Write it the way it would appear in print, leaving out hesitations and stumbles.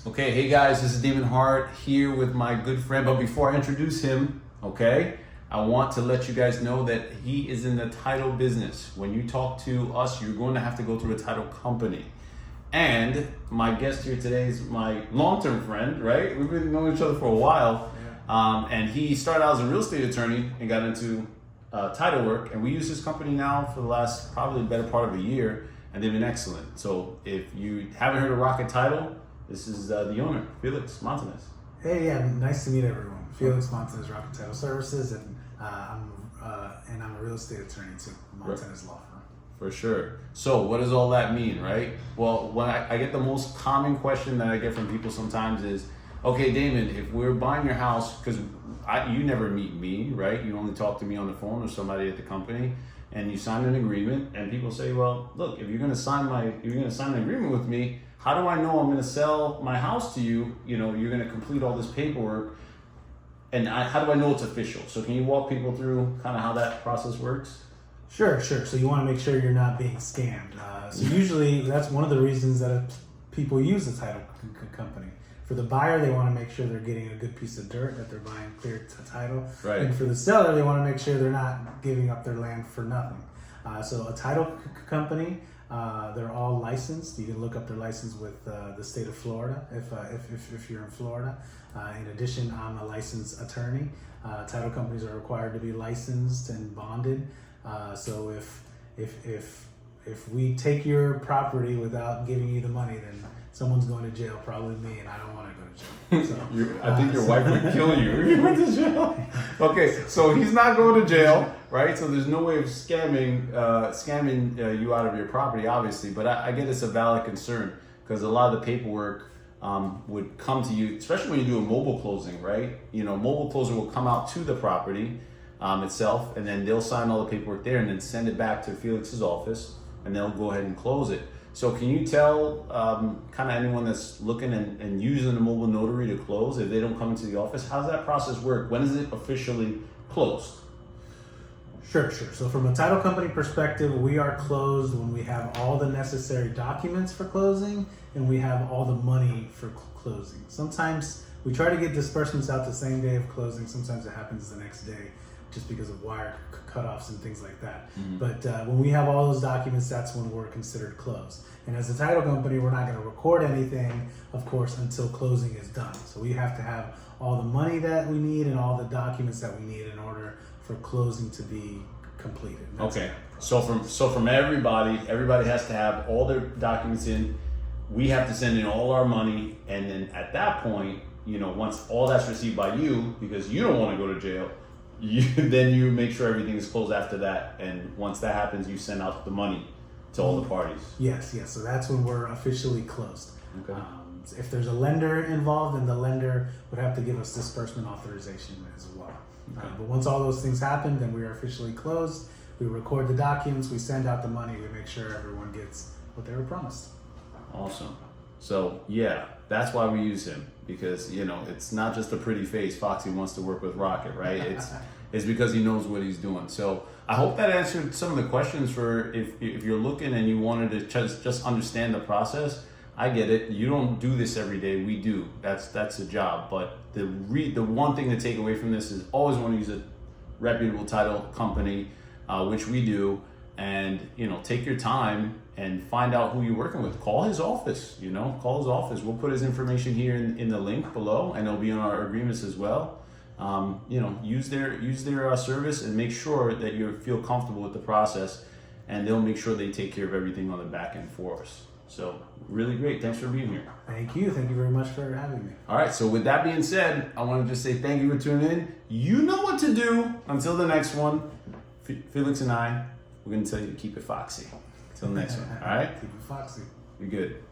Okay, hey guys, this is Damon Hart here with my good friend. But before I introduce him, okay, I want to let you guys know that he is in the title business. When you talk to us, you're going to have to go through a title company. And my guest here today is my long-term friend, right? We've been knowing each other for a while. Yeah. And he started out as a real estate attorney and got into title work. And we use his company now for the last probably better part of a year. And they've been excellent. So if you haven't heard of Rocket Title, this is the owner, Felix Montanez. Hey, yeah, nice to meet everyone. Felix Montanez, Rocket Title Services, and I'm a real estate attorney too, Montanez Law Firm. For sure. So what does all that mean, right? Well, when I get the most common question that I get from people sometimes is, okay, Damon, if we're buying your house, because you never meet me, right? You only talk to me on the phone or somebody at the company, and you sign an agreement, and people say, well, look, if you're going to sign an agreement with me, how do I know I'm going to sell my house to you? You know, you're going to complete all this paperwork, and how do I know it's official? So can you walk people through kind of how that process works? Sure. So you want to make sure you're not being scammed. So usually that's one of the reasons that people use a title company. For the buyer, they want to make sure they're getting a good piece of dirt, that they're buying clear title. Right. And for the seller, they want to make sure they're not giving up their land for nothing. So a title company, they're all licensed. You can look up their license with the state of Florida if you're in Florida. In addition, I'm a licensed attorney. Title companies are required to be licensed and bonded. So if we take your property without giving you the money, then someone's going to jail, probably me, and I don't want to go to jail. So, I think your wife would kill you if you went to jail. Okay, so he's not going to jail, right? So there's no way of scamming you out of your property, obviously. But I get it's a valid concern because a lot of the paperwork would come to you, especially when you do a mobile closing, right? You know, mobile closer will come out to the property itself, and then they'll sign all the paperwork there and then send it back to Felix's office, and they'll go ahead and close it. So can you tell kind of anyone that's looking and using a mobile notary to close, if they don't come into the office, how does that process work? When is it officially closed? Sure. So from a title company perspective, we are closed when we have all the necessary documents for closing and we have all the money for closing. Sometimes we try to get disbursements out the same day of closing. Sometimes it happens the next day just because of wire cutoffs and things like that. Mm-hmm. But when we have all those documents, that's when we're considered closed. And as a title company, we're not going to record anything, of course, until closing is done. So we have to have all the money that we need and all the documents that we need in order for closing to be completed. Okay. So from everybody has to have all their documents in. We have to send in all our money, and then at that point, you know, once all that's received by you, because you don't want to go to jail, then you make sure everything is closed after that, and once that happens, you send out the money to all the parties. Yes. So that's when we're officially closed. Okay. If there's a lender involved, then the lender would have to give us disbursement authorization as well. Okay. But once all those things happen, then we are officially closed. We record the documents, we send out the money, we make sure everyone gets what they were promised. Awesome. So yeah, that's why we use him, because you know it's not just a pretty face. Foxy wants to work with Rocket, right? It's because he knows what he's doing. So I hope that answered some of the questions for if you're looking and you wanted to just understand the process. I get it. You don't do this every day. We do. That's a job. But the one thing to take away from this is always want to use a reputable title company, which we do, and you know, take your time and find out who you're working with. Call his office. Call his office. We'll put his information here in the link below, and it'll be on our agreements as well. Use their service and make sure that you feel comfortable with the process, and they'll make sure they take care of everything on the back end for us. So really great. Thanks for being here. Thank you. Thank you very much for having me. All right. So with that being said, I want to just say thank you for tuning in. You know what to do. Until the next one, Felix and I, we're going to tell you to keep it foxy. Until the next one. All right? Keep it foxy. You're good.